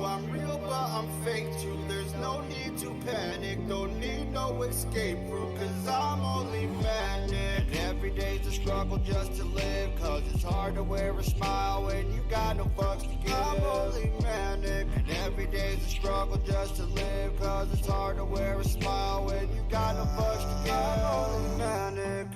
I'm real, but I'm fake too. There's no need to panic, don't need no escape route, cause I'm only manic. And every day's a struggle just to live, cause it's hard to wear a smile when you got no fucks to give. I'm only manic. And every day's a struggle just to live, cause it's hard to wear a smile when you got no fucks to give. I'm only manic.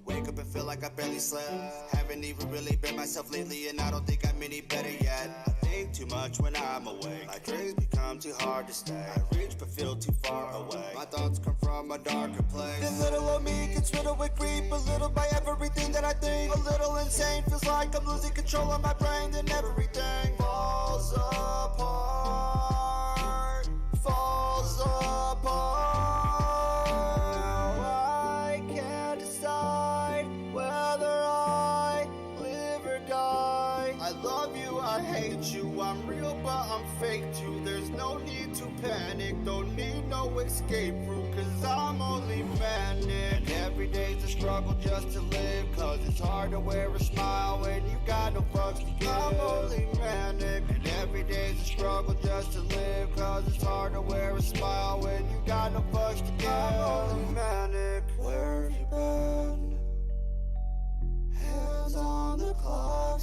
Wake up and feel like I barely slept. Haven't even really been myself lately, and I don't think I'm any better yet. I think too much when I'm awake. My dreams become too hard to stay. I reach but feel too far away. My thoughts come from a darker place. The little of me gets riddled with grief, belittled by everything that I think. A little insane, feels like I'm losing control of my brain. Then everything falls apart, falls apart. I hate you, I'm real but I'm fake too. There's no need to panic, don't need no escape route, cause I'm only manic. And every day's a struggle just to live, cause it's hard to wear a smile when you got no fucks to give. I'm only manic. And every day's a struggle just to live, cause it's hard to wear a smile when you got no fucks to give. I'm only manic. Where have you been? Hands on the clock,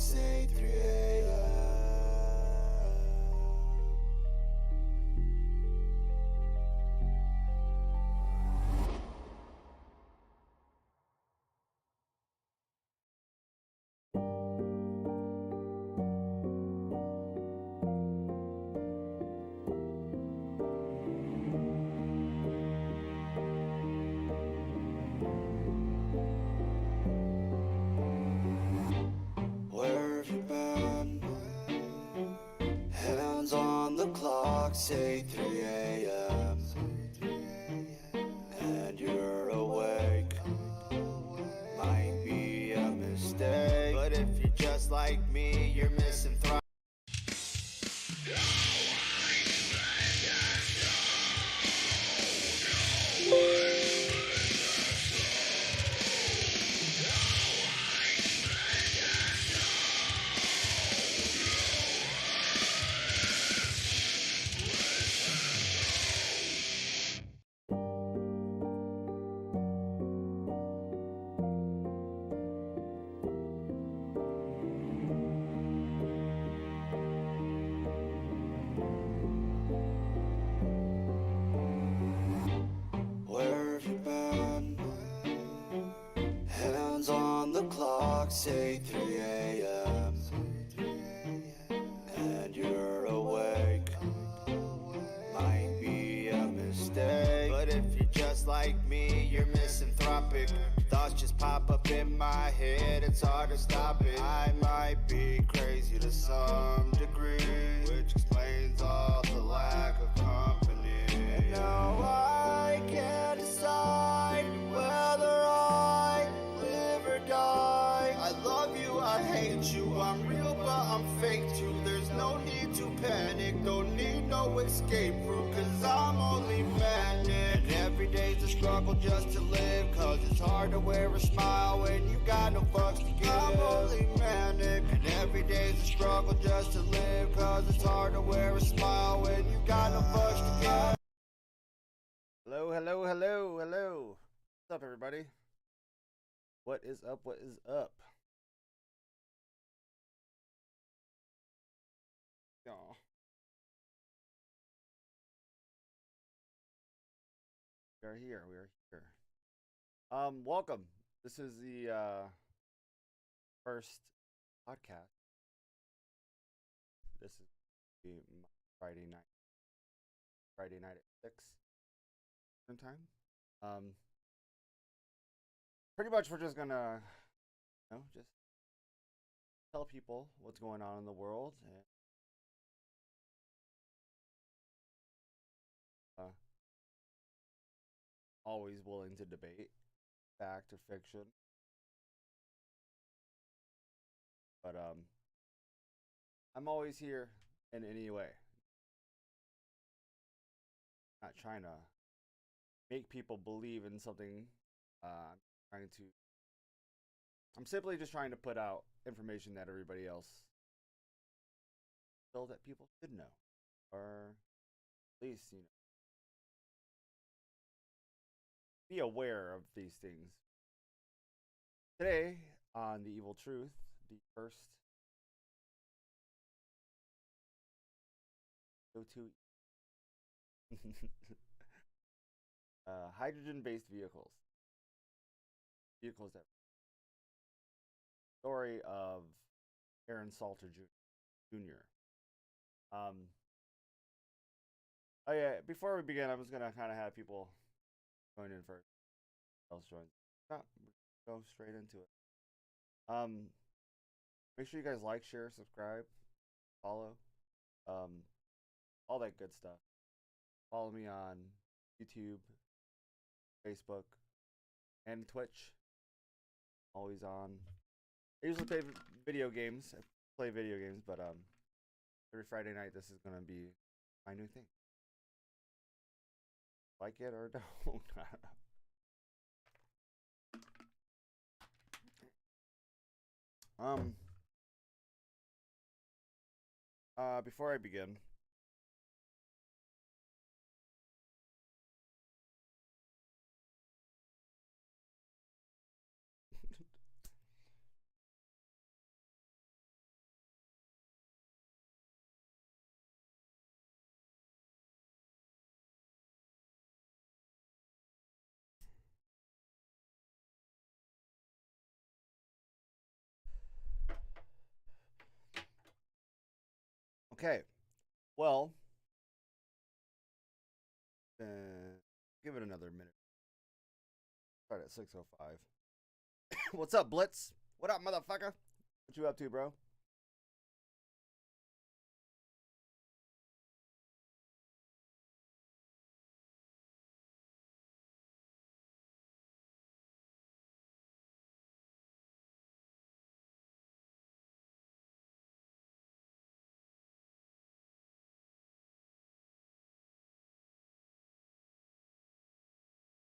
say 3 a.m. Say 3 a.m. and you're awake. Might be a mistake, but if you're just like me, you're missing thrive. Say 3 a.m. and you're awake. Might be a mistake, but if you're just like me, you're misanthropic. Thoughts just pop up in my head, it's hard to stop it. I might be crazy to some degree, which explains all the lack of company. And now I can't decide whether I live or die. I love you, I hate you, I'm real but I'm fake too. There's no need to panic, don't need no escape route, cause I'm only manic. And every day's a struggle just to live, cause it's hard to wear a smile when you got no fucks to give. I'm only manic. And every day's a struggle just to live, cause it's hard to wear a smile when you got no fucks to give. Hello, hello, hello, hello. What's up, everybody? What is up? What is up? Oh. We are here. We are here. Welcome. This is the first podcast. This is Friday night. Friday night at 6 time. Pretty much we're just gonna, just tell people what's going on in the world and always willing to debate fact or fiction. But I'm always here in any way. Not trying to make people believe in something. I'm simply just trying to put out information that everybody else feel that people should know, or at least be aware of these things. Today on the Evil Truth, the first go-to hydrogen-based vehicles that story of Aaron Salter Jr. Oh yeah, before we begin, I'm just gonna kind of have people join in first. Else join. No, go straight into it. Um, Make sure you guys like, share, subscribe, follow, um, all that good stuff. Follow me on YouTube, Facebook, and Twitch. Always on. I usually play video games. I play video games, but every Friday night this is gonna be my new thing. Like it or don't. Before I begin, okay. Well, give it another minute. Start at 6:05. What's up, Blitz? What up, motherfucker? What you up to, bro?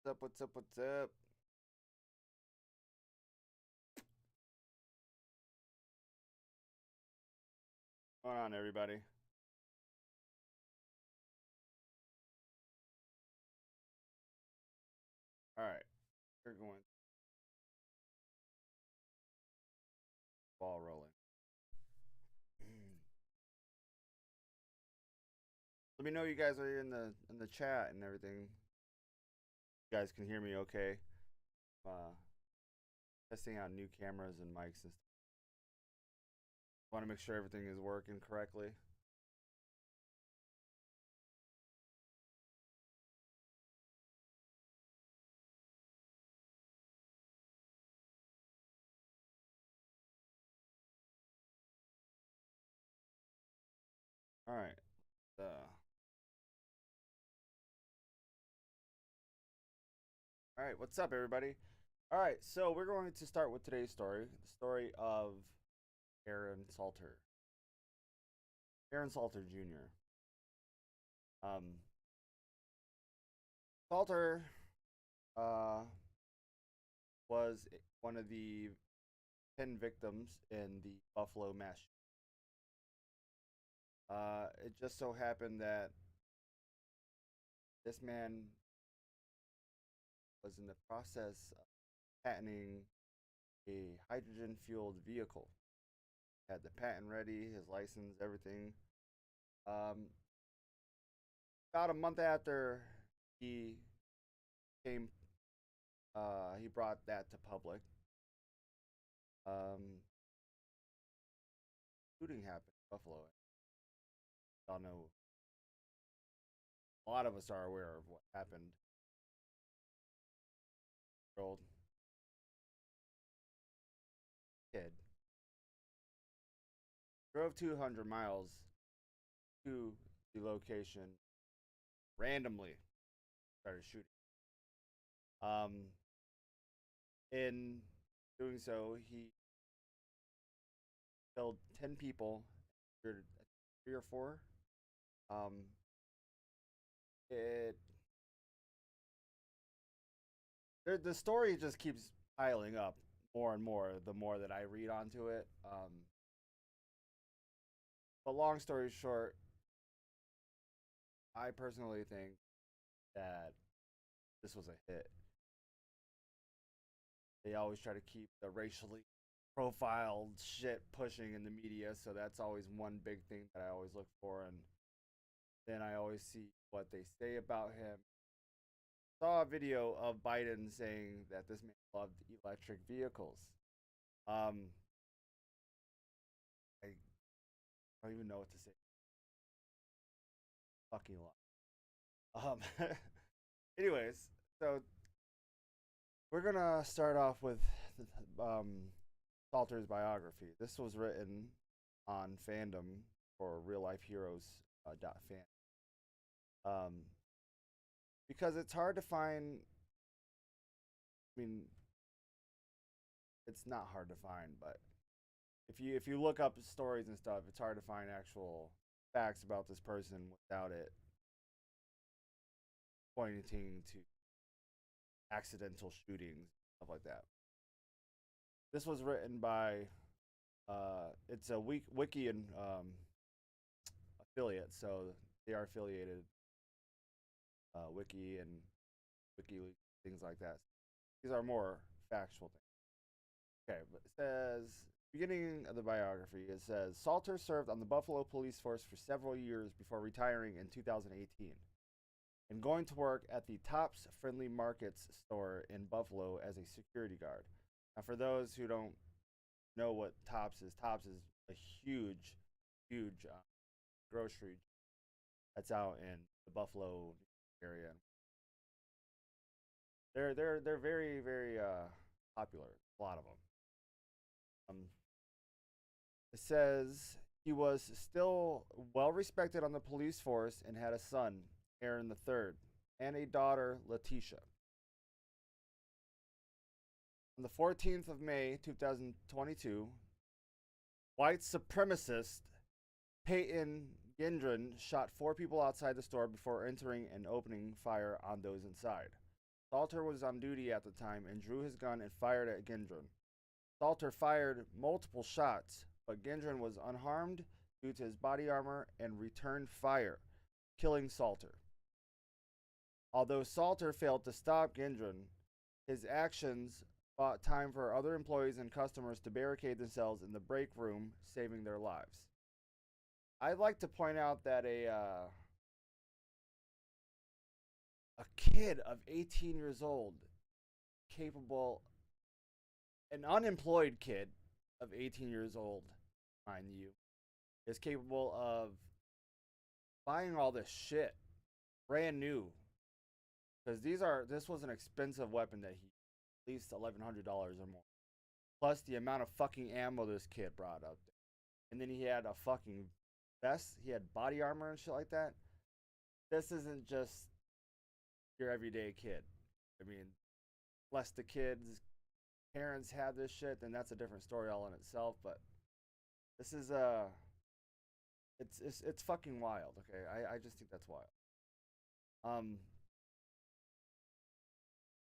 What's up? What's up? What's up? What's going on, everybody? All right, we're going ball rolling. Let me know you guys are in the chat and everything. You guys can hear me okay. Testing out new cameras and mics and stuff. Want to make sure everything is working correctly. All right. All right, what's up, everybody? All right, so we're going to start with today's story, the story of Aaron Salter. Aaron Salter Jr. Salter was one of the 10 victims in the Buffalo mass shooting. It just so happened that this man was in the process of patenting a hydrogen fueled vehicle. Had the patent ready, his license, everything. About a month after he came, he brought that to public. Shooting happened in Buffalo. Y'all know, a lot of us are aware of what happened. Old kid drove 200 miles to the location randomly, started shooting. In doing so, he killed 10 people, injured 3 or 4. It the story just keeps piling up more and more the more that I read onto it. But long story short, I personally think that this was a hit. They always try to keep the racially profiled shit pushing in the media, so that's always one big thing that I always look for. And then I always see what they say about him. Saw a video of Biden saying that this man loved electric vehicles. Um, I don't even know what to say. Fucking lot. Anyways, so we're gonna start off with Salter's biography. This was written on fandom for Real Life Heroes .fan. Um, because it's hard to find. I mean, it's not hard to find, but if you look up stories and stuff, it's hard to find actual facts about this person without it pointing to accidental shootings, stuff like that. This was written by it's a wiki and affiliate, so they are affiliated wiki and WikiLeaks, things like that. These are more factual things. Okay, but it says beginning of the biography. It says Salter served on the Buffalo Police Force for several years before retiring in 2018 and going to work at the Tops Friendly Markets store in Buffalo as a security guard. Now, for those who don't know what Tops is a huge, huge grocery that's out in the Buffalo area. They're very very popular. A lot of them. It says he was still well respected on the police force and had a son, Aaron III, and a daughter, Letitia. On the 14th of May, 2022, white supremacist Peyton Gendron shot 4 people outside the store before entering and opening fire on those inside. Salter was on duty at the time and drew his gun and fired at Gendron. Salter fired multiple shots, but Gendron was unharmed due to his body armor and returned fire, killing Salter. Although Salter failed to stop Gendron, his actions bought time for other employees and customers to barricade themselves in the break room, saving their lives. I'd like to point out that a kid of 18 years old, capable, an unemployed kid of 18 years old, mind you, is capable of buying all this shit brand new. Because this was an expensive weapon that he at least $1,100 or more. Plus the amount of fucking ammo this kid brought up. And then he had a fucking vest. He had body armor and shit like that. This isn't just your everyday kid. I mean, unless the kid's parents had this shit, then that's a different story all in itself. But this is it's fucking wild. Okay, I just think that's wild.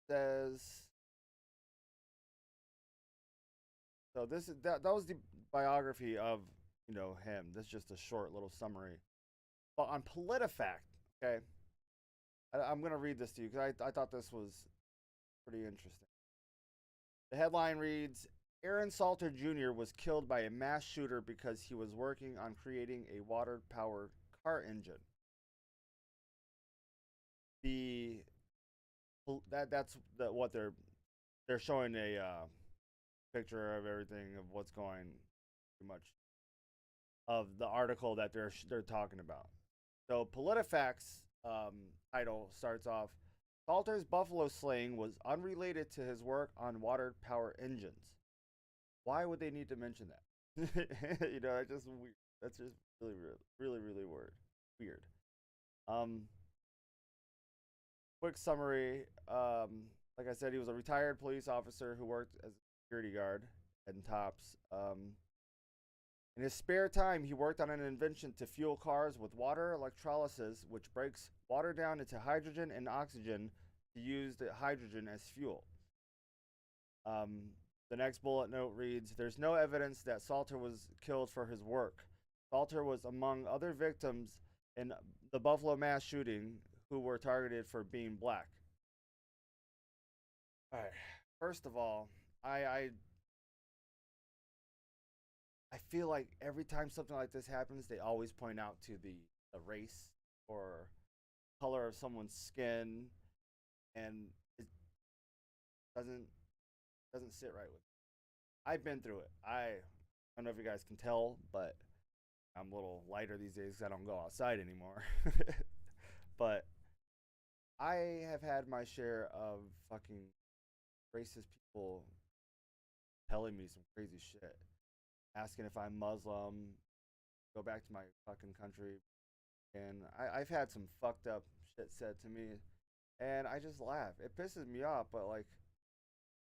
Says so. That was the biography of him. This is just a short little summary. But on PolitiFact, okay, I'm gonna read this to you because I thought this was pretty interesting. The headline reads: Aaron Salter Jr. was killed by a mass shooter because he was working on creating a water-powered car engine. That's what they're showing a picture of everything of what's going pretty much of the article that they're talking about. So PolitiFact's title starts off: Salter's buffalo slaying was unrelated to his work on water power engines. Why would they need to mention that? It's just weird. That's just really weird. Really weird. Quick summary. Like I said, he was a retired police officer who worked as a security guard at Tops. In his spare time, he worked on an invention to fuel cars with water electrolysis, which breaks water down into hydrogen and oxygen to use the hydrogen as fuel. The next bullet note reads: There's no evidence that Salter was killed for his work, Salter was among other victims in the Buffalo mass shooting who were targeted for being black. All right. First of all, I I feel like every time something like this happens, they always point out to the race or color of someone's skin, and it doesn't sit right with me. I've been through it. I don't know if you guys can tell, but I'm a little lighter these days because I don't go outside anymore. But I have had my share of fucking racist people telling me some crazy shit, asking if I'm Muslim, go back to my fucking country. And I've had some fucked up shit said to me, and I just laugh. It pisses me off, but like,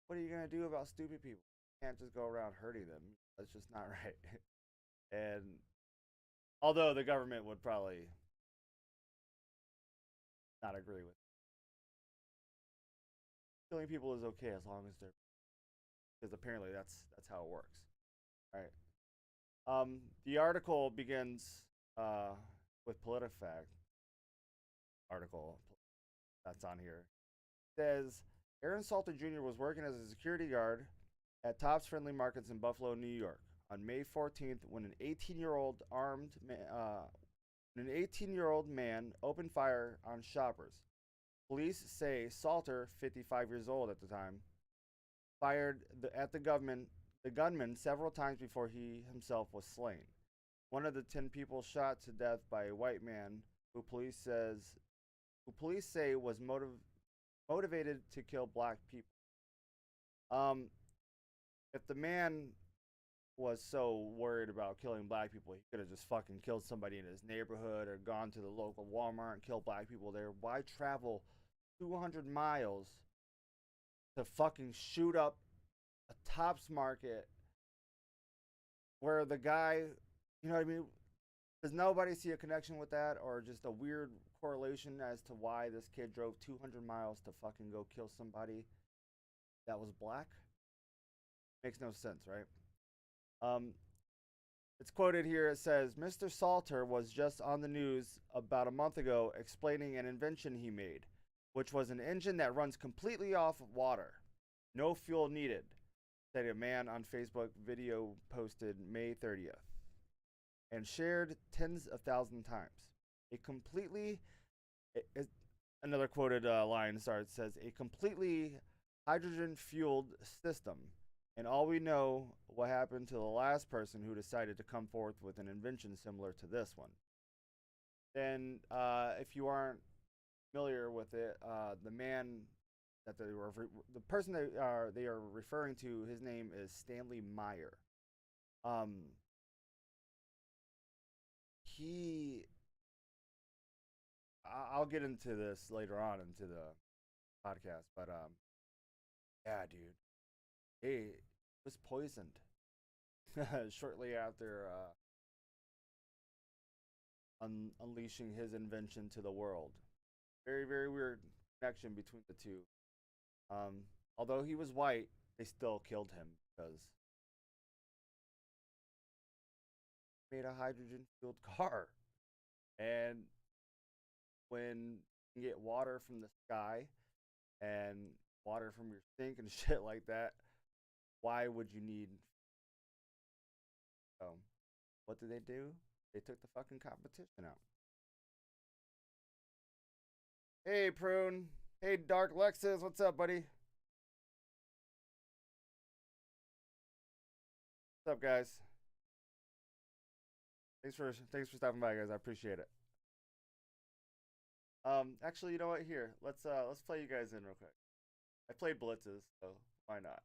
what are you gonna do about stupid people? You can't just go around hurting them. That's just not right. And although the government would probably not agree with it. Killing people is okay as long as they're, because apparently that's how it works. All right. The article begins with PolitiFact article that's on here. It says Aaron Salter Jr. was working as a security guard at Tops Friendly Markets in Buffalo, New York, on May 14th when an 18-year-old man opened fire on shoppers. Police say Salter, 55 years old at the time, fired at the gunman several times before he himself was slain. One of the 10 people shot to death by a white man who police say was motivated to kill black people. If the man was so worried about killing black people, he could have just fucking killed somebody in his neighborhood or gone to the local Walmart and killed black people there. Why travel 200 miles to fucking shoot up a Tops market where the guy, you know what I mean? Does nobody see a connection with that, or just a weird correlation as to why this kid drove 200 miles to fucking go kill somebody that was black? Makes no sense, right? It's quoted here. It says, Mr. Salter was just on the news about a month ago explaining an invention he made, which was an engine that runs completely off of water. No fuel needed, said a man on Facebook. Video posted May 30th and shared tens of thousands times. Another quoted line starts, says, a completely hydrogen-fueled system. And all we know what happened to the last person who decided to come forth with an invention similar to this one. Then, if you aren't familiar with it, the man that the person they are referring to, his name is Stanley Meyer. I'll get into this later on into the podcast, but yeah, dude, he was poisoned shortly after unleashing his invention to the world. Very, very weird connection between the two. Although he was white, they still killed him because he made a hydrogen-fueled car. And when you get water from the sky and water from your sink and shit like that, why would you need? What did they do? They took the fucking competition out. Hey, Prune. Hey, Dark Lexus. What's up, buddy? What's up, guys? Thanks for stopping by, guys. I appreciate it. Actually, you know what? Here, let's play you guys in real quick. I played Blitzes, so why not?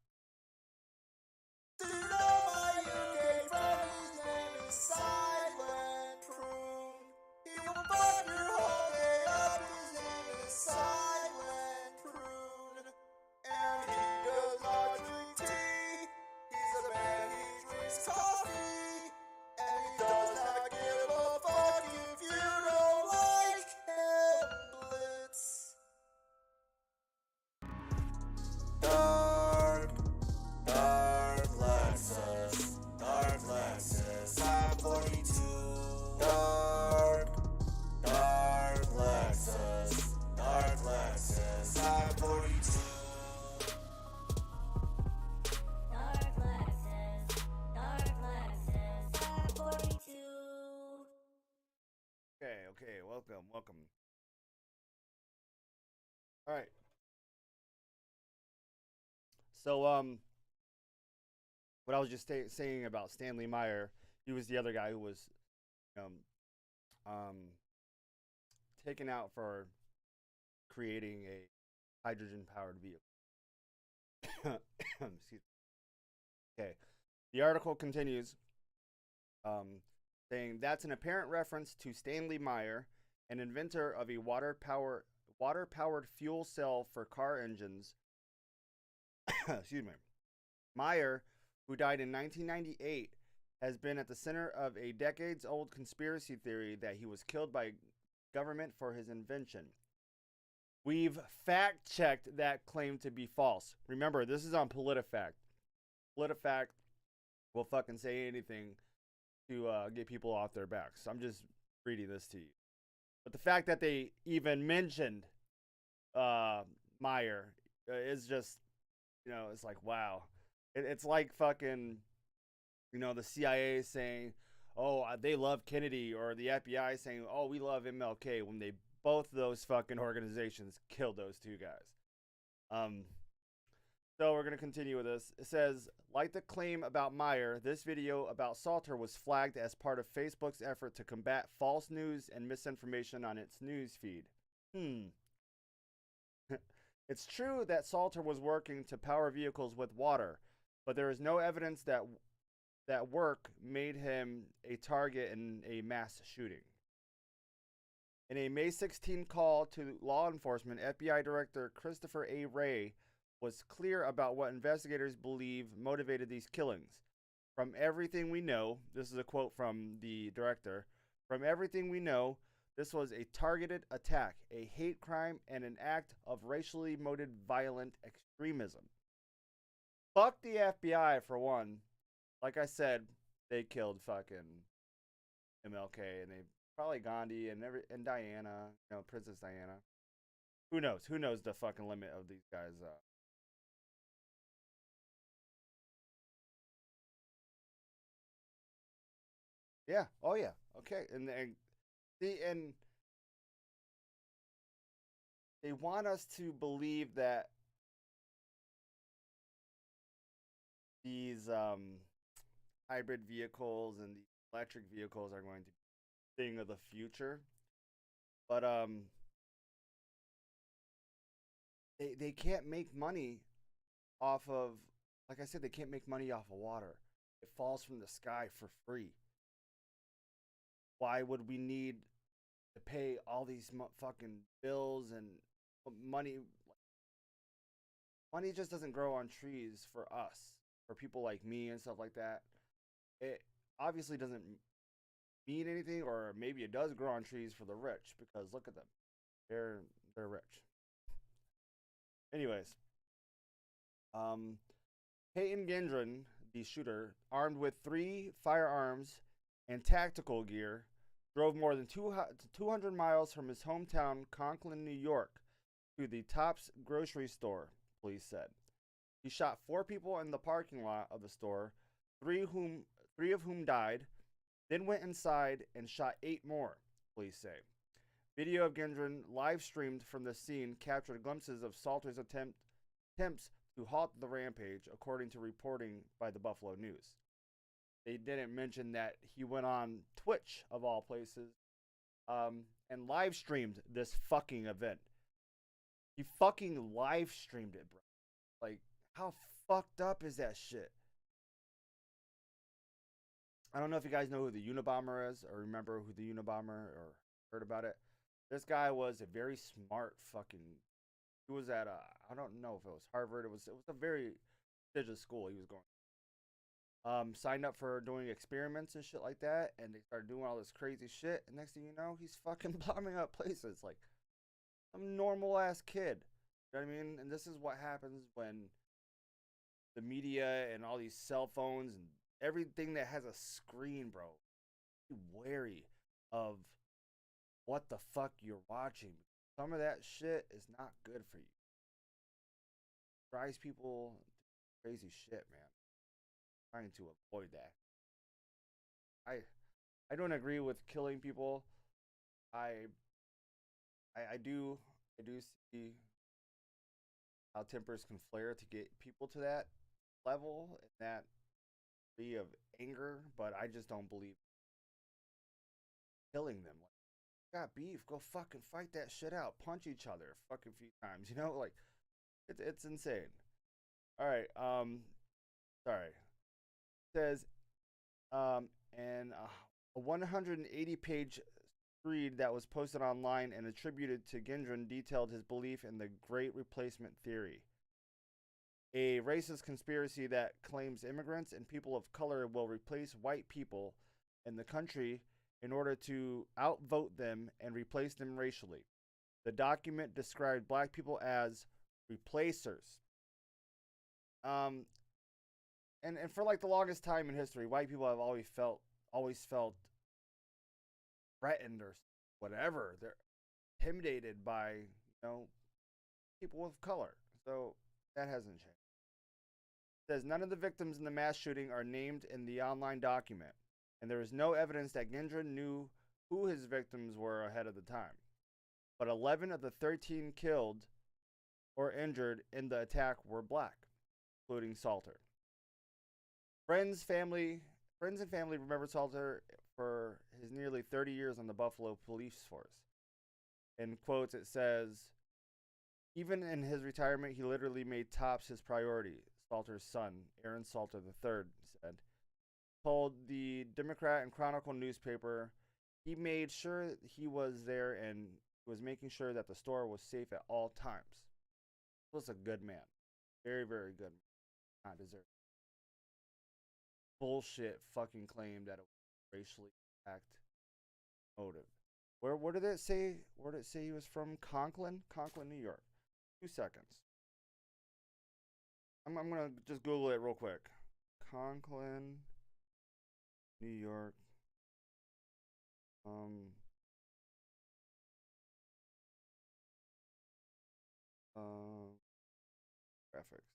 Do you know my UK friend? His name is Silent Prune. He will fuck your whole day up. His name is Silent Prune. And he does not drink tea. He's a man, he drinks coffee. And he does not give a fuck if you don't like him, Blitz. Dark Lexus, 540 Okay, welcome. All right. So, what I was just saying about Stanley Meyer, he was the other guy who was um, um, taken out for creating a hydrogen powered vehicle. Excuse me. Okay. The article continues saying that's an apparent reference to Stanley Meyer, an inventor of a water powered fuel cell for car engines. Excuse me. Meyer, who died in 1998, has been at the center of a decades old conspiracy theory that he was killed by government for his invention. We've fact checked that claim to be false. Remember, this is on PolitiFact. PolitiFact will fucking say anything to get people off their backs. I'm just reading this to you. But the fact that they even mentioned Meyer is just, it's like, wow. It's like fucking, the CIA saying, oh, they love Kennedy, or the FBI saying, oh, we love MLK, when they both those fucking organizations killed those two guys. So we're going to continue with this. It says, like the claim about Meyer, this video about Salter was flagged as part of Facebook's effort to combat false news and misinformation on its news feed. It's true that Salter was working to power vehicles with water, but there is no evidence that work made him a target in a mass shooting. In a May 16 call to law enforcement, FBI Director Christopher A. Wray was clear about what investigators believe motivated these killings. From everything we know, this is a quote from the director, from everything we know, this was a targeted attack, a hate crime, and an act of racially motivated violent extremism. Fuck the FBI for one. Like I said, they killed fucking MLK, and they probably Gandhi and Diana, Princess Diana. Who knows? Who knows the fucking limit of these guys? Yeah. Oh yeah. Okay. And they want us to believe that these hybrid vehicles and the electric vehicles are going to be a thing of the future, but they can't make money off of, like I said, they can't make money off of water. It falls from the sky for free. Why would we need to pay all these fucking bills and money? Money just doesn't grow on trees for us, for people like me and stuff like that. It obviously doesn't mean anything, or maybe it does grow on trees for the rich, because look at them, they're rich. Anyways, Peyton Gendron, the shooter, armed with 3 firearms and tactical gear, drove more than 200 miles from his hometown, Conklin, New York, to the Tops grocery store, police said. He shot 4 people in the parking lot of the store, 3 of whom died, then went inside and shot 8 more, police say. Video of Gendron live streamed from the scene captured glimpses of Salter's attempts to halt the rampage, according to reporting by the Buffalo News. They didn't mention that he went on Twitch, of all places, and live streamed this fucking event. He fucking live streamed it, bro. Like, how fucked up is that shit? I don't know if you guys know who the Unabomber is, or remember who the Unabomber, or heard about it. This guy was a very smart fucking. He was at I don't know if it was Harvard. It was a very prestigious school he was going. Signed up for doing experiments and shit like that, and they started doing all this crazy shit. And next thing you know, he's fucking bombing up places like some normal ass kid. You know what I mean? And this is what happens when the media and all these cell phones and everything that has a screen, bro. Be wary of what the fuck you're watching. Some of that shit is not good for you. It drives people to crazy shit, man. I'm trying to avoid that. I don't agree with killing people, I I do see how tempers can flare to get people to that level and that degree of anger, but I just don't believe killing them. Like, got beef, go fucking fight that shit out, punch each other fucking few times, you know, like it's insane. All right, sorry. It says and a 180-page screed that was posted online and attributed to Gendron detailed his belief in the Great Replacement Theory, a racist conspiracy that claims immigrants and people of color will replace white people in the country in order to outvote them and replace them racially. The document described black people as replacers. Um, and for like the longest time in history, white people have always felt threatened or whatever. They're intimidated by people of color. So that hasn't changed. It says none of the victims in the mass shooting are named in the online document, and there is no evidence that Gendron knew who his victims were ahead of the time. But 11 of the 13 killed or injured in the attack were black, including Salter. Friends and family remember Salter for his nearly 30 years on the Buffalo Police Force. In quotes, it says, even in his retirement, he literally made tops his priority, Salter's son, Aaron Salter III, said. Told the Democrat and Chronicle newspaper he made sure he was there and was making sure that the store was safe at all times. He was a good man. Very, very good man. Not deserved. Bullshit fucking claim that it was racially attacked motive. Where did it say? Where did it say he was from? Conklin, New York. 2 seconds. I'm gonna just Google it real quick. Conklin, New York. Um. Graphics.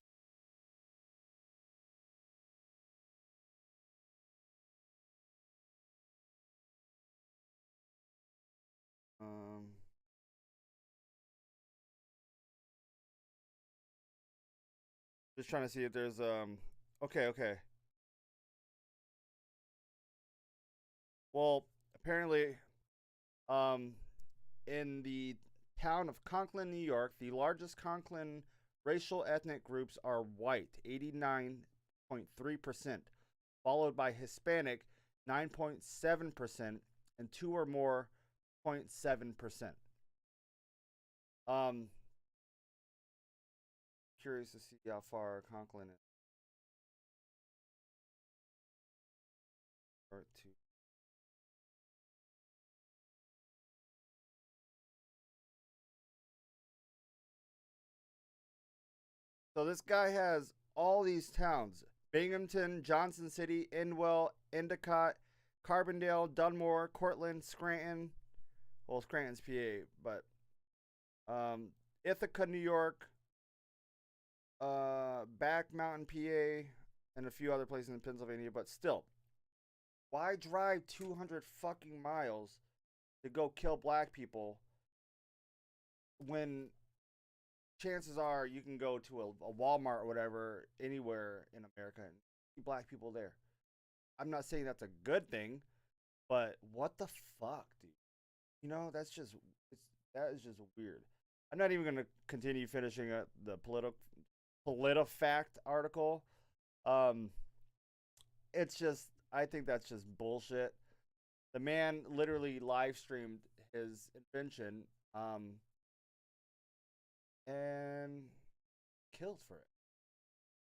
Um. Just trying to see if there's Okay. Well, apparently, um, in the town of Conklin, New York, the largest Conklin racial ethnic groups are white, 89.3%, followed by Hispanic, 9.7%, and two or more 0.7%. Um, Curious to see how far Conklin is. Or to So this guy has all these towns: Binghamton, Johnson City, Endwell, Endicott, Carbondale, Dunmore, Cortland, Scranton. Well, Scranton's PA, but Ithaca, New York, Back Mountain, PA, and a few other places in Pennsylvania. But still, why drive 200 fucking miles to go kill black people when chances are you can go to a Walmart or whatever anywhere in America and see black people there? I'm not saying that's a good thing, but what the fuck, dude? That is just weird. I'm not even gonna continue finishing the PolitiFact article. Um, it's just I think that's just bullshit. The man literally live streamed his invention, and killed for it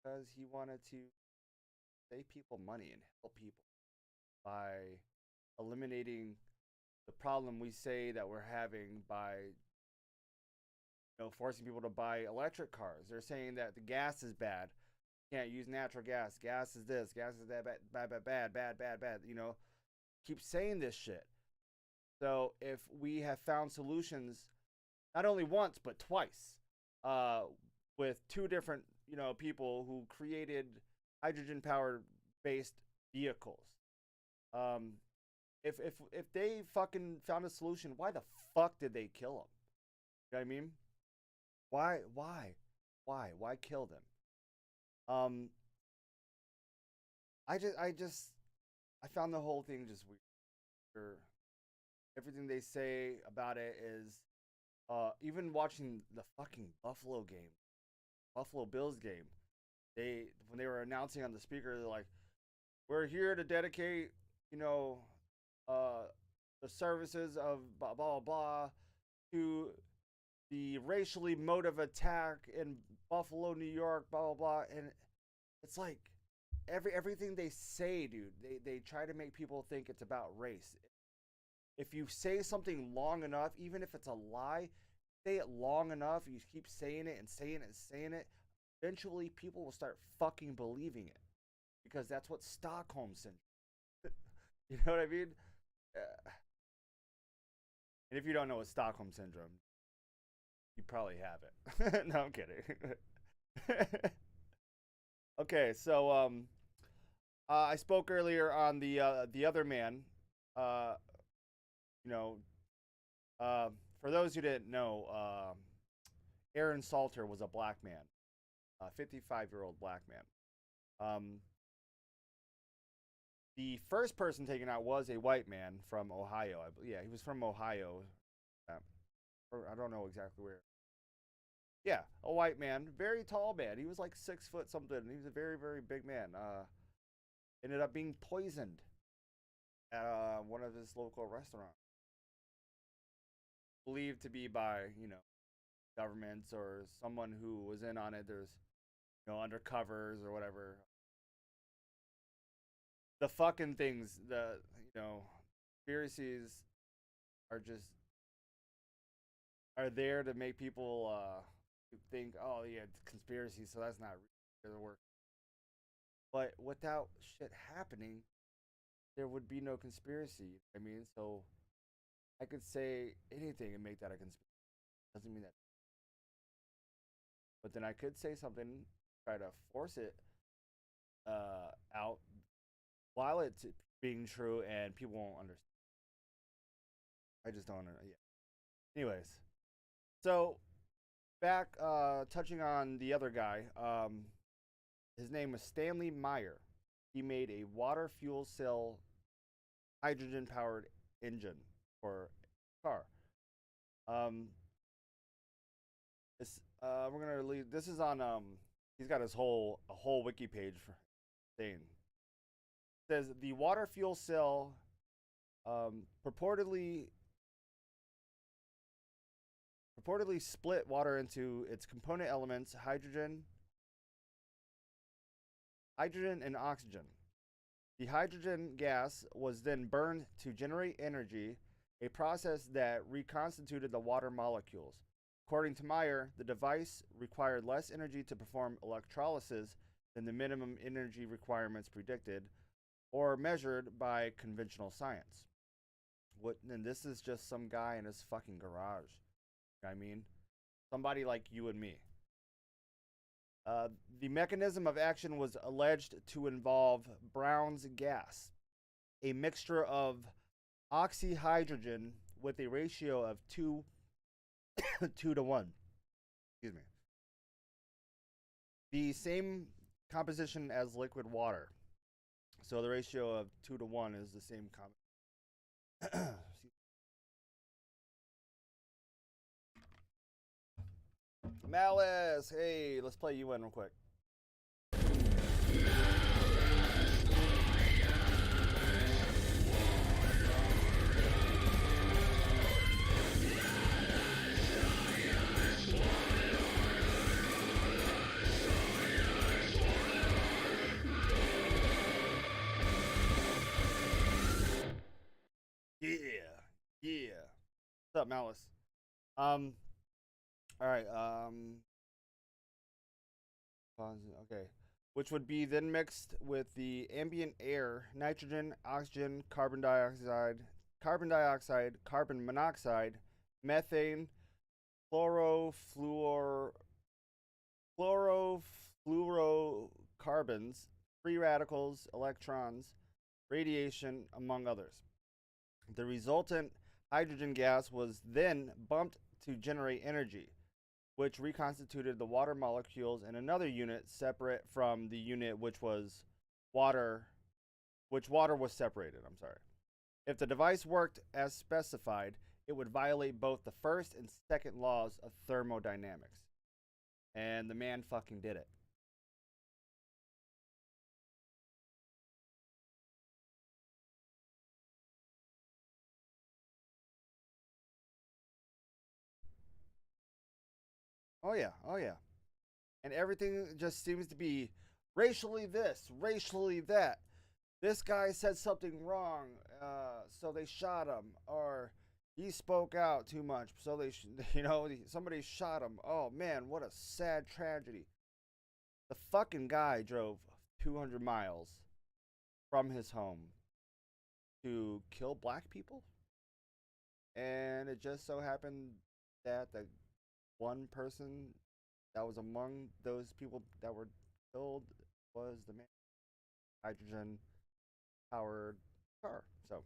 because he wanted to save people money and help people by eliminating the problem we say that we're having by forcing people to buy electric cars. They're saying that the gas is bad. You can't use natural gas. Gas is this. Gas is that. Bad. Keep saying this shit. So if we have found solutions, not only once but twice, with two different people who created hydrogen powered based vehicles, If they fucking found a solution, why the fuck did they kill him? You know what I mean? Why kill them? Um, I found the whole thing just weird. Everything they say about it is, even watching the fucking Buffalo Bills game, when they were announcing on the speaker, they're like, "We're here to dedicate, you know, uh, the services of blah blah blah to the racially motive attack in Buffalo, New York, blah blah blah," and it's like everything they say, dude, they try to make people think it's about race. If you say something long enough, even if it's a lie, say it long enough, you keep saying it and saying it and saying it, eventually people will start fucking believing it. Because that's what Stockholm syndrome. You know what I mean? And if you don't know what Stockholm syndrome, you probably have it. No, I'm kidding. Okay, so I spoke earlier on the other man. Uh, you know, for those who didn't know, Aaron Salter was a black man, a 55-year-old black man. The first person taken out was a white man from Ohio. Yeah, he was from Ohio. Or I don't know exactly where. Yeah, a white man, very tall man. He was like 6 foot something. He was a very, very big man. Ended up being poisoned at one of his local restaurants. Believed to be by, governments or someone who was in on it. There's, undercovers or whatever. The fucking things, conspiracies are just are there to make people think, oh yeah, it's conspiracy, so that's not real work. But without shit happening, there would be no conspiracy. I mean, so I could say anything and make that a conspiracy. Doesn't mean that. But then I could say something, try to force it out while it's being true, and people won't understand. I just don't. Yeah. Anyways, so back touching on the other guy. His name was Stanley Meyer. He made a water fuel cell hydrogen powered engine for a car. This we're gonna leave. This is on He's got a whole wiki page for saying. It says the water fuel cell purportedly split water into its component elements: hydrogen and oxygen. The hydrogen gas was then burned to generate energy, a process that reconstituted the water molecules. According to Meyer, the device required less energy to perform electrolysis than the minimum energy requirements predicted or measured by conventional science. And this is just some guy in his fucking garage. You know what I mean? Somebody like you and me. The mechanism of action was alleged to involve Brown's gas, a mixture of oxyhydrogen with a ratio of 2 to 1. Excuse me. The same composition as liquid water. So the ratio of 2 to 1 is the same composition. Malice, hey, let's play UN real quick. Yeah. What's up, Malice? All right. Okay. Which would be then mixed with the ambient air, nitrogen, oxygen, carbon dioxide, carbon monoxide, methane, chlorofluorocarbons, free radicals, electrons, radiation, among others. The resultant hydrogen gas was then bumped to generate energy, which reconstituted the water molecules in another unit separate from the unit water which water was separated. I'm sorry. If the device worked as specified, it would violate both the first and second laws of thermodynamics. And the man fucking did it. Oh yeah, oh yeah. And everything just seems to be racially this, racially that. This guy said something wrong, so they shot him, or he spoke out too much, so somebody shot him. Oh man, what a sad tragedy. The fucking guy drove 200 miles from his home to kill black people, and it just so happened that the one person that was among those people that were killed was the man hydrogen powered car. So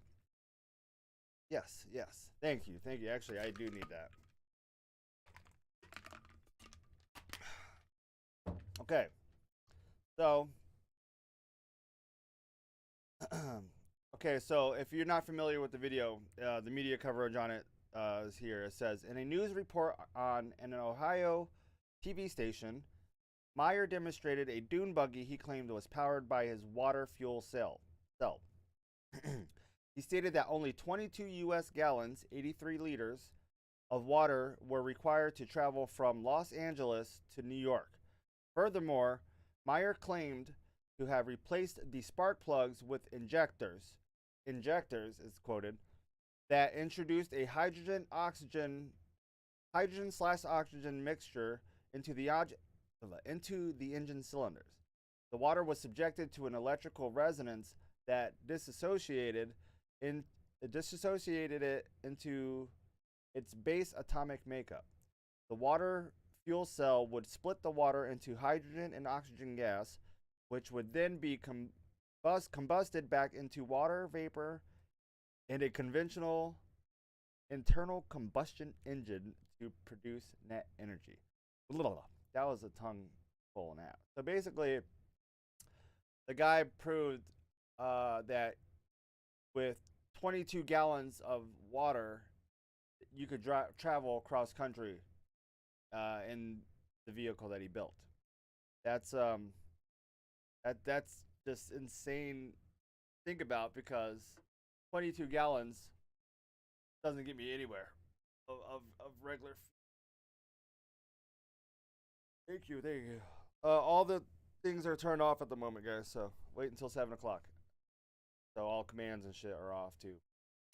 yes, yes. Thank you. Thank you. Actually, I do need that. Okay. So okay, so if you're not familiar with the video, the media coverage on it is here. It says, in a news report on an Ohio TV station, Meyer demonstrated a dune buggy he claimed was powered by his water fuel cell. He stated that only 22 U.S. gallons, 83 liters, of water were required to travel from Los Angeles to New York. Furthermore, Meyer claimed to have replaced the spark plugs with injectors is quoted, that introduced a hydrogen/oxygen mixture into the engine cylinders. The water was subjected to an electrical resonance that disassociated it into its base atomic makeup. The water fuel cell would split the water into hydrogen and oxygen gas, which would then be combusted back into water vapor in a conventional internal combustion engine to produce net energy. That was a tongue full and out. So basically, the guy proved that with 22 gallons of water, you could travel across country in the vehicle that he built. That's that's just insane to think about, because 22 gallons doesn't get me anywhere of regular. Thank you, thank you. All the things are turned off at the moment, guys. So wait until 7 o'clock. So all commands and shit are off too,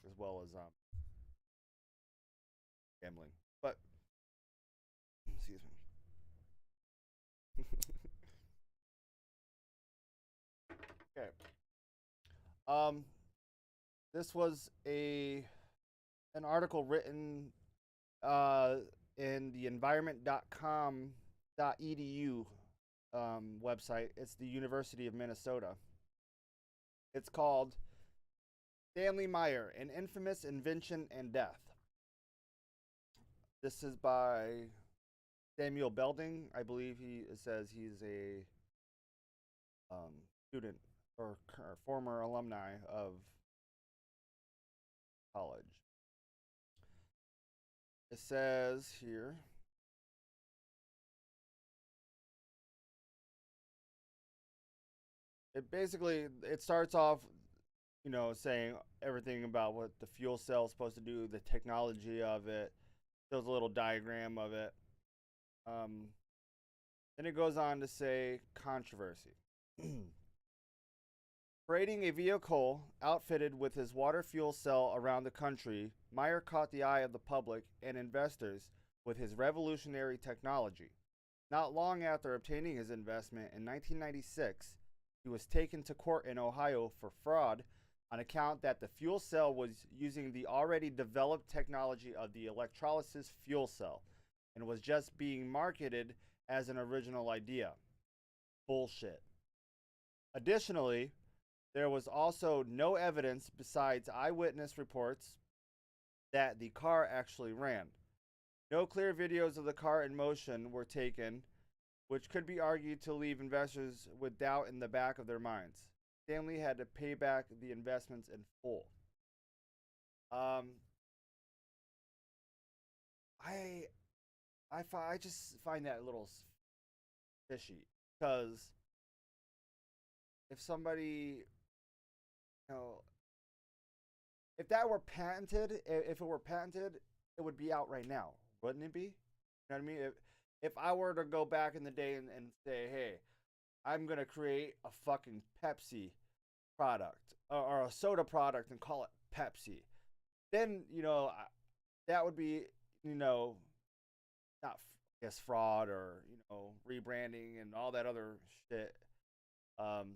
as well as gambling. But excuse me. Okay. This was an article written in the environment.com.edu website. It's the University of Minnesota. It's called Stanley Meyer, An Infamous Invention and Death. This is by Samuel Belding. I believe it says he's a student or former alumni of college. It says here, it starts off, saying everything about what the fuel cell is supposed to do, the technology of it. Shows a little diagram of it. Then it goes on to say controversy. Parading a vehicle outfitted with his water fuel cell around the country, Meyer caught the eye of the public and investors with his revolutionary technology. Not long after obtaining his investment in 1996, he was taken to court in Ohio for fraud on account that the fuel cell was using the already developed technology of the electrolysis fuel cell and was just being marketed as an original idea. Bullshit. Additionally, There was also no evidence besides eyewitness reports that the car actually ran. No clear videos of the car in motion were taken, which could be argued to leave investors with doubt in the back of their minds. Stanley had to pay back the investments in full. Um, I, I just find that a little fishy because if somebody, you know, if that were patented, if it were patented, it would be out right now, wouldn't it be? You know what I mean? If I were to go back in the day and say, hey, I'm gonna create a fucking Pepsi product or a soda product and call it Pepsi, then that would be not I guess fraud or rebranding and all that other shit. Um,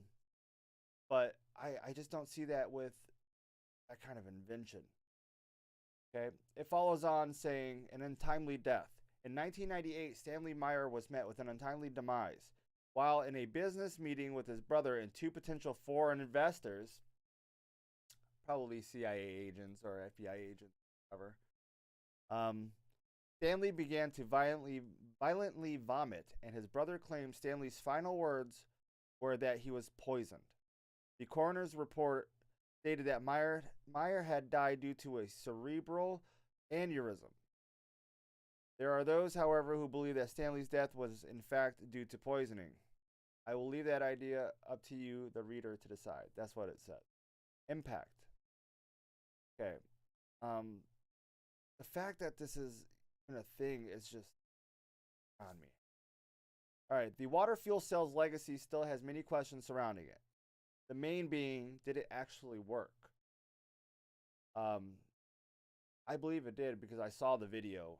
but I just don't see that with that kind of invention. Okay, it follows on saying an untimely death. In 1998, Stanley Meyer was met with an untimely demise. While in a business meeting with his brother and two potential foreign investors, probably CIA agents or FBI agents, whatever, Stanley began to violently vomit, and his brother claimed Stanley's final words were that he was poisoned. The coroner's report stated that Meyer had died due to a cerebral aneurysm. There are those, however, who believe that Stanley's death was in fact due to poisoning. I will leave that idea up to you, the reader, to decide. That's what it said. Impact. Okay. The fact that this is a thing is just on me. All right. The water fuel cell's legacy still has many questions surrounding it. The main being, did it actually work? I believe it did because I saw the video.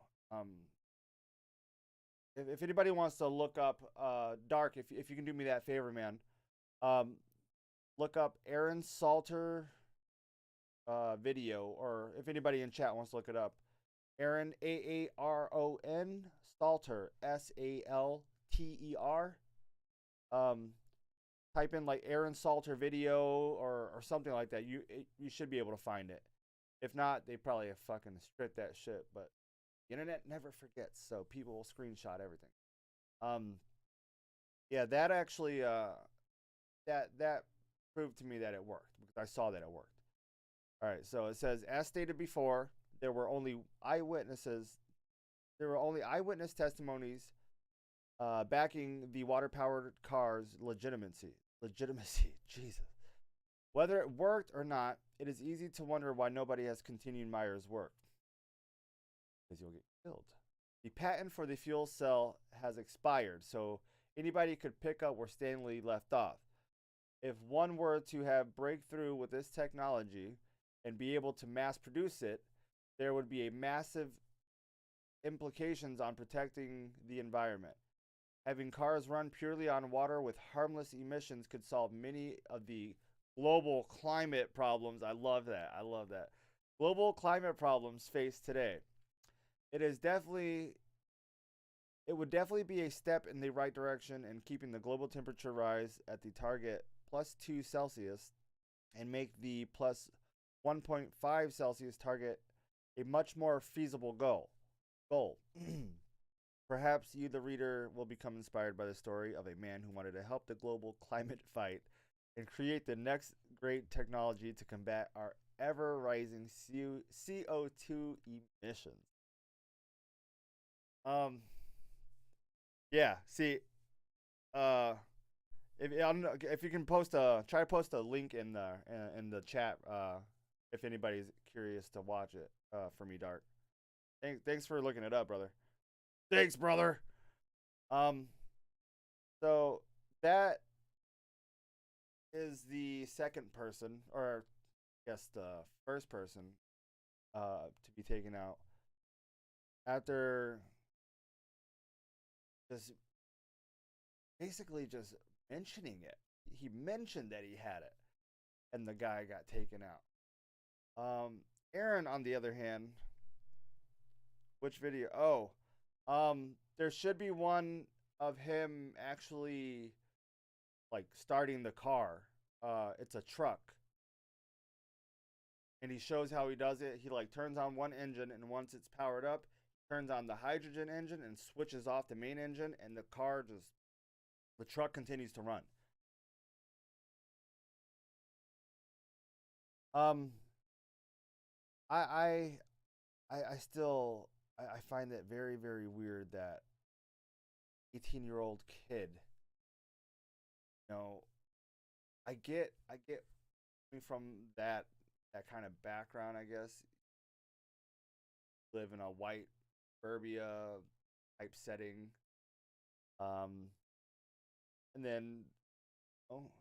If anybody wants to look up, Dark, if you can do me that favor, man, look up Aaron Salter video, or if anybody in chat wants to look it up, Aaron Aaron Salter Salter. Type in like Aaron Salter video or something like that. You should be able to find it. If not, they probably have fucking stripped that shit. But the internet never forgets, so people will screenshot everything. Yeah, that actually that proved to me that it worked because I saw that it worked. All right, so it says, as stated before, there were only eyewitness testimonies backing the water-powered car's legitimacy. Jesus. Whether it worked or not, it is easy to wonder why nobody has continued Meyer's work. Because you'll get killed. The patent for the fuel cell has expired, so anybody could pick up where Stanley left off. If one were to have breakthrough with this technology and be able to mass produce it, there would be a massive implications on protecting the environment. Having cars run purely on water with harmless emissions could solve many of the global climate problems. I love that. Global climate problems faced today. It would definitely be a step in the right direction in keeping the global temperature rise at the target +2 Celsius and make the +1.5 Celsius target a much more feasible goal. Perhaps you, the reader, will become inspired by the story of a man who wanted to help the global climate fight and create the next great technology to combat our ever-rising CO2 emissions. Yeah. See, if you can try to post a link in the chat, if anybody's curious to watch it, for me, Dark. Thanks for looking it up, brother. Thanks, brother. So that is the second person, or I guess the first person, to be taken out after just basically just mentioning it. He mentioned that he had it, and the guy got taken out. Aaron, on the other hand, which video? There should be one of him actually like starting the car it's a truck, and he shows how he does it. He like turns on one engine, and once it's powered up, turns on the hydrogen engine and switches off the main engine, and the truck continues to run. Um, I I still I find it very very weird that 18-year-old kid, you know, I get from that kind of background, I guess, live in a white suburbia type setting. And then oh,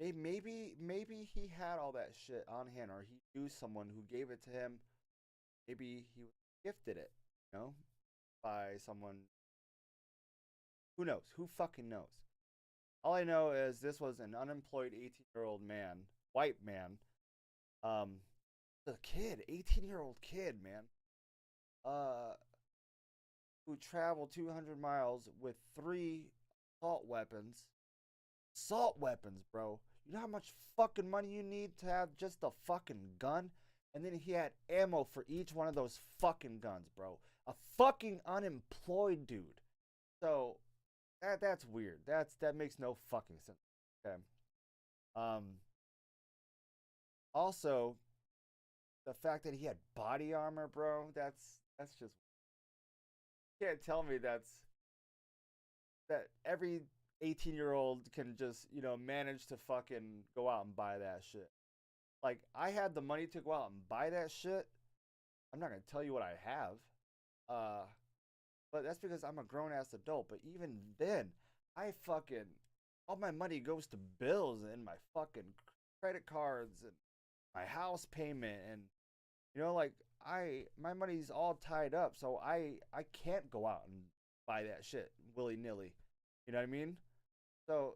maybe he had all that shit on hand, or he knew someone who gave it to him. Maybe he was gifted it, you know, by someone. Who knows? Who fucking knows? All I know is this was an unemployed 18-year-old man, white man, um, a kid, 18-year-old kid, man, uh, who traveled 200 miles with three assault weapons. Assault weapons, bro. You know how much fucking money you need to have just a fucking gun? And then he had ammo for each one of those fucking guns, bro. A fucking unemployed dude. So that's weird. That makes no fucking sense. Okay. Um Also, the fact that he had body armor, bro, that's just, you can't tell me that every 18-year-old can just, manage to fucking go out and buy that shit. Like, I had the money to go out and buy that shit. I'm not gonna tell you what I have. Uh but that's because I'm a grown ass adult. But even then, I fucking, all my money goes to bills and my fucking credit cards and my house payment, and like, my money's all tied up, so I can't go out and buy that shit willy nilly. You know what I mean? So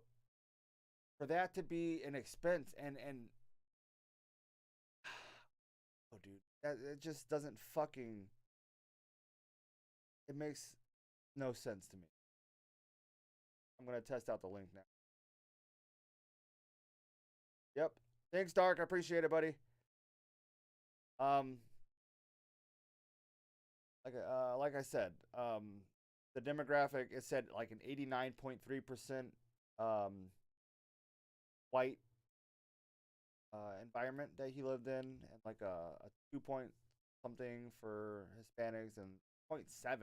for that to be an expense, and oh dude, that it just doesn't fucking, it makes no sense to me. I'm gonna test out the link now. Yep. Thanks, Dark. I appreciate it, buddy. Um, like I said, the demographic, it said like an 89.3% white environment that he lived in, and like a 2 point something for Hispanics and 0.7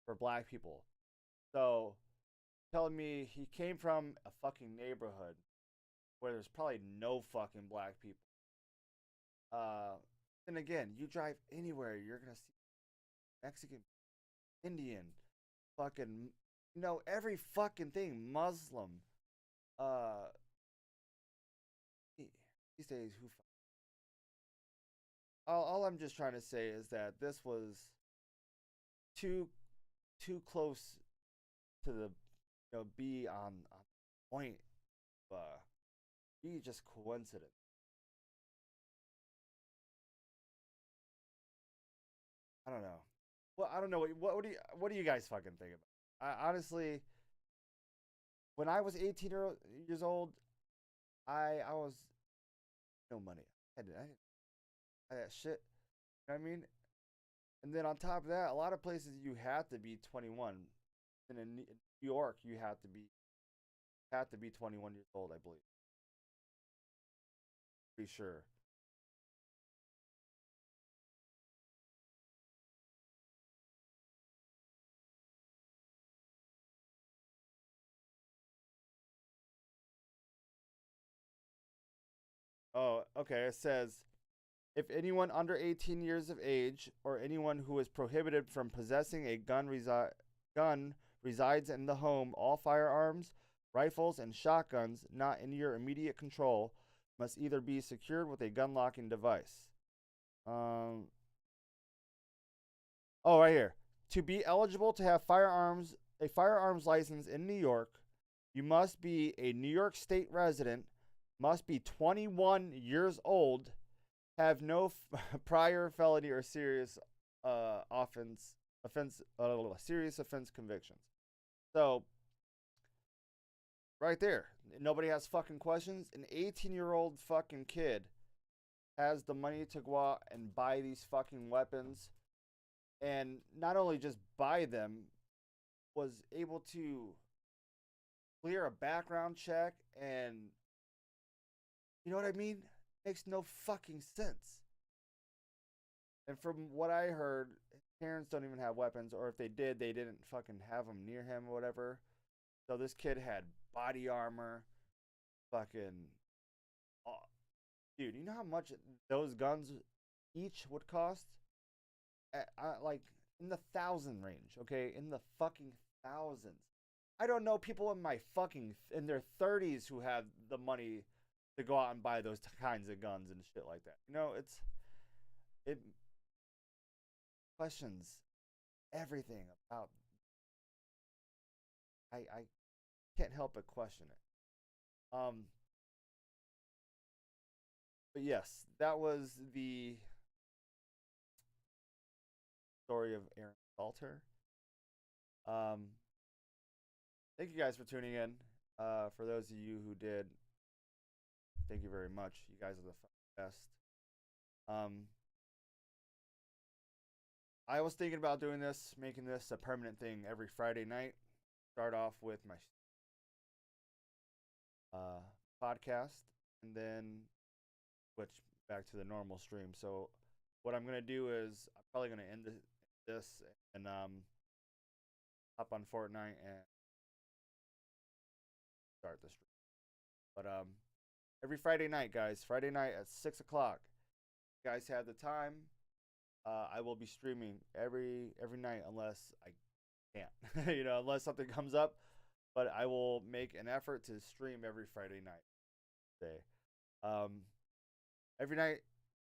for black people. So telling me he came from a fucking neighborhood where there's probably no fucking black people. And again, you drive anywhere, you're gonna see Mexican, Indian, fucking, every fucking thing, Muslim. Uh, these days, all I'm just trying to say is that this was too close to the, be on point. Be just coincidence. I don't know. Well, I don't know. What do you guys fucking think about? I honestly, when I was 18 years old, I was no money. I had that shit. You know what I mean? And then on top of that, a lot of places you have to be 21. And in New York, you have to be 21 years old, I believe. Pretty sure. Oh, okay. It says, if anyone under 18 years of age or anyone who is prohibited from possessing a gun resides in the home, all firearms, rifles, and shotguns not in your immediate control must either be secured with a gun locking device. Um, oh, right here. To be eligible to have a firearms license in New York, you must be a New York State resident, must be 21 years old, have no prior felony or serious serious offense convictions. So right there. Nobody has fucking questions. An 18-year-old fucking kid has the money to go out and buy these fucking weapons, and not only just buy them, was able to clear a background check, and you know what I mean? Makes no fucking sense. And from what I heard, his parents don't even have weapons, or if they did, they didn't fucking have them near him or whatever. So this kid had body armor, fucking. Oh, dude, you know how much those guns each would cost? Like in the thousand range, okay? In the fucking thousands. I don't know people in my fucking in their 30s who have the money to go out and buy those kinds of guns and shit like that. You know, it questions everything about. I can't help but question it. But yes, that was the story of Aaron Salter. Thank you guys for tuning in. For those of you who did, thank you very much. You guys are the best. I was thinking about doing this, making this a permanent thing every Friday night. Start off with my podcast, and then switch back to the normal stream. So what I'm gonna do is I'm probably gonna end this and hop on Fortnite and start the stream. But every Friday night, guys, Friday night at 6 o'clock. You guys have the time. I will be streaming every night unless I can't, you know, unless something comes up. But I will make an effort to stream every Friday night. Day.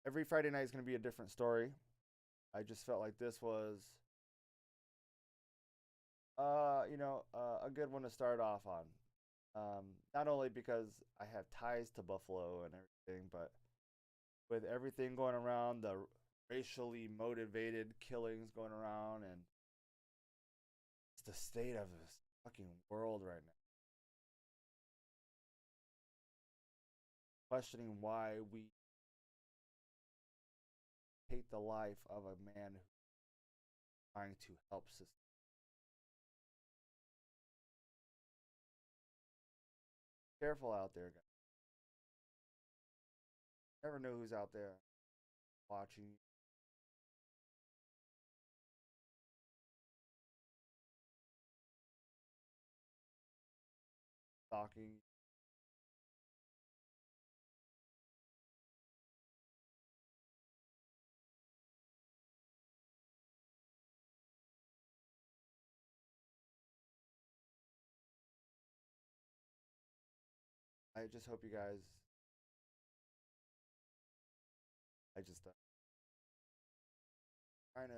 Every Friday night is going to be a different story. I just felt like this was, a good one to start off on. Not only because I have ties to Buffalo and everything, but with everything going around, the racially motivated killings going around, and it's the state of this fucking world right now. Questioning why we hate the life of a man who's trying to help society. Careful out there, guys. Never know who's out there watching you. Stalking. I just hope you guys. I just trying to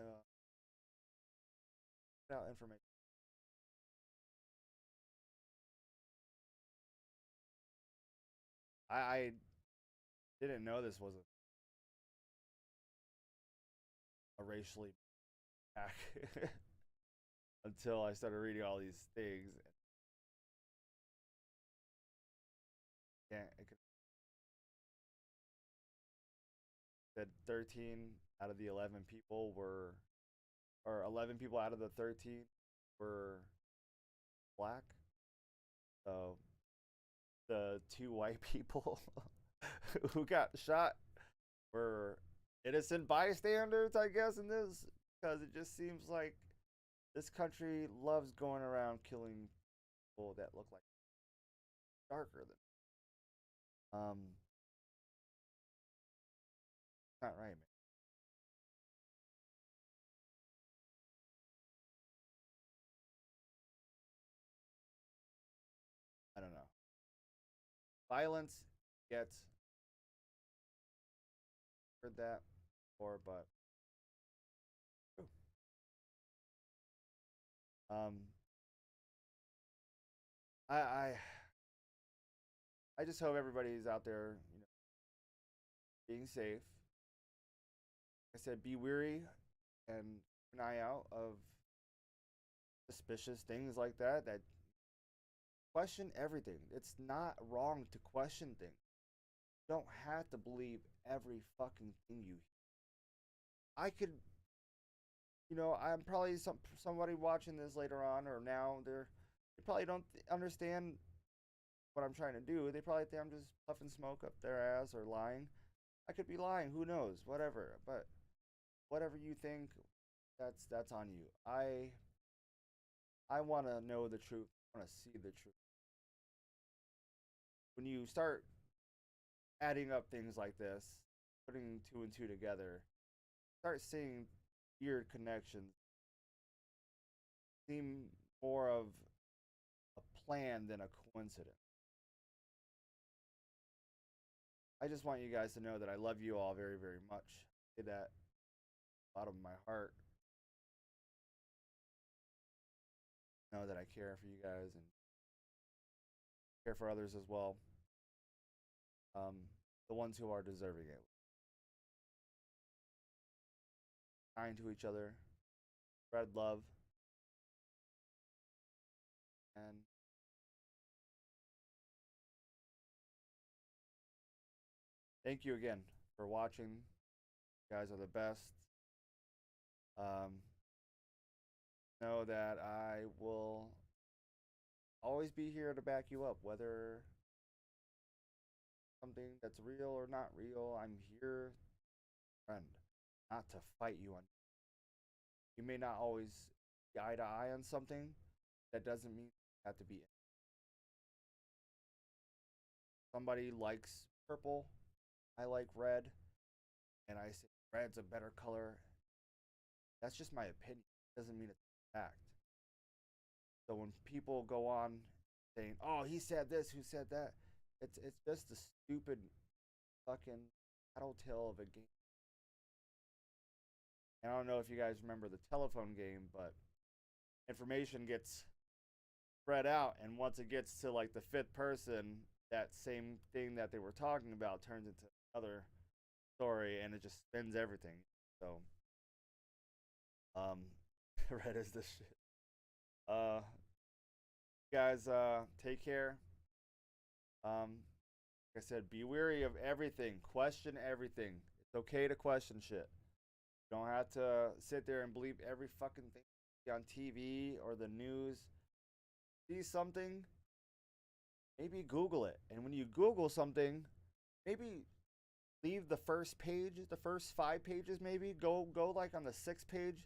get out information. I didn't know this was a racially back until I started reading all these things. Yeah, it said 13 out of the 11 people were, or 11 people out of the 13 were black. So the two white people who got shot were innocent bystanders, I guess, in this, because it just seems like this country loves going around killing people that look like darker than. Not right, man. I don't know. Violence gets heard that before, but um, I I I just hope everybody's out there, being safe. Like I said, be weary and keep an eye out of suspicious things like that Question everything. It's not wrong to question things. You don't have to believe every fucking thing you hear. I could, I'm probably somebody watching this later on or now. They probably don't understand what I'm trying to do. They probably think I'm just puffing smoke up their ass or lying. I could be lying. Who knows? Whatever. But whatever you think, that's on you. I want to know the truth. I want to see the truth. When you start adding up things like this, putting two and two together, start seeing weird connections. Seem more of a plan than a coincidence. I just want you guys to know that I love you all very, very much. I say that bottom of my heart. Know that I care for you guys and care for others as well. The ones who are deserving it. Kind to each other, spread love, and thank you again for watching. You guys are the best. Know that I will always be here to back you up, whether something that's real or not real. I'm here, friend, not to fight you on. You may not always see eye to eye on something. That doesn't mean you have to be. Somebody likes purple, I like red, and I say red's a better color. That's just my opinion. It doesn't mean it's a fact. So when people go on saying, "Oh, he said this, who said that," it's just a stupid fucking tattletale of a game. And I don't know if you guys remember the telephone game, but information gets spread out, and once it gets to like the fifth person, that same thing that they were talking about turns into another story, and it just spins everything. So, red is this shit. Guys, take care. Like I said, be wary of everything. Question everything. It's okay to question shit. You don't have to sit there and believe every fucking thing on TV or the news. See something, maybe Google it. And when you Google something, maybe leave the first page, the first 5 pages, maybe go like on the 6th page.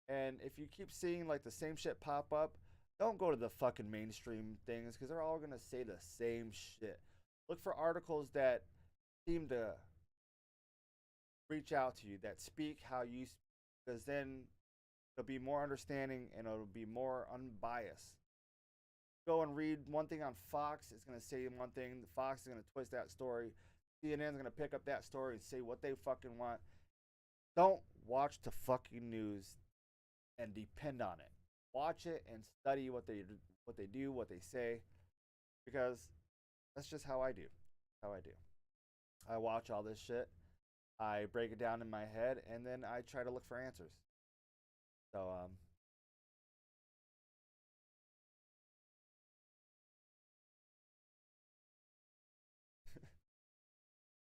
And if you keep seeing like the same shit pop up, don't go to the fucking mainstream things because they're all gonna say the same shit. Look for articles that seem to reach out to you, that speak how you speak, because then it'll be more understanding and it'll be more unbiased. Go and read one thing on Fox, it's going to say one thing. Fox is going to twist that story. CNN is going to pick up that story and say what they fucking want. Don't watch the fucking news and depend on it. Watch it and study what they do, what they say, because that's just how I do. How I do. I watch all this shit. I break it down in my head, and then I try to look for answers. So,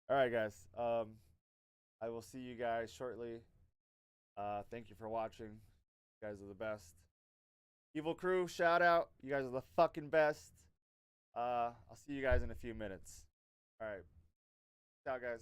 all right, guys. I will see you guys shortly. Thank you for watching. You guys are the best. Evil Crew, shout out. You guys are the fucking best. I'll see you guys in a few minutes. All right. Ciao, guys.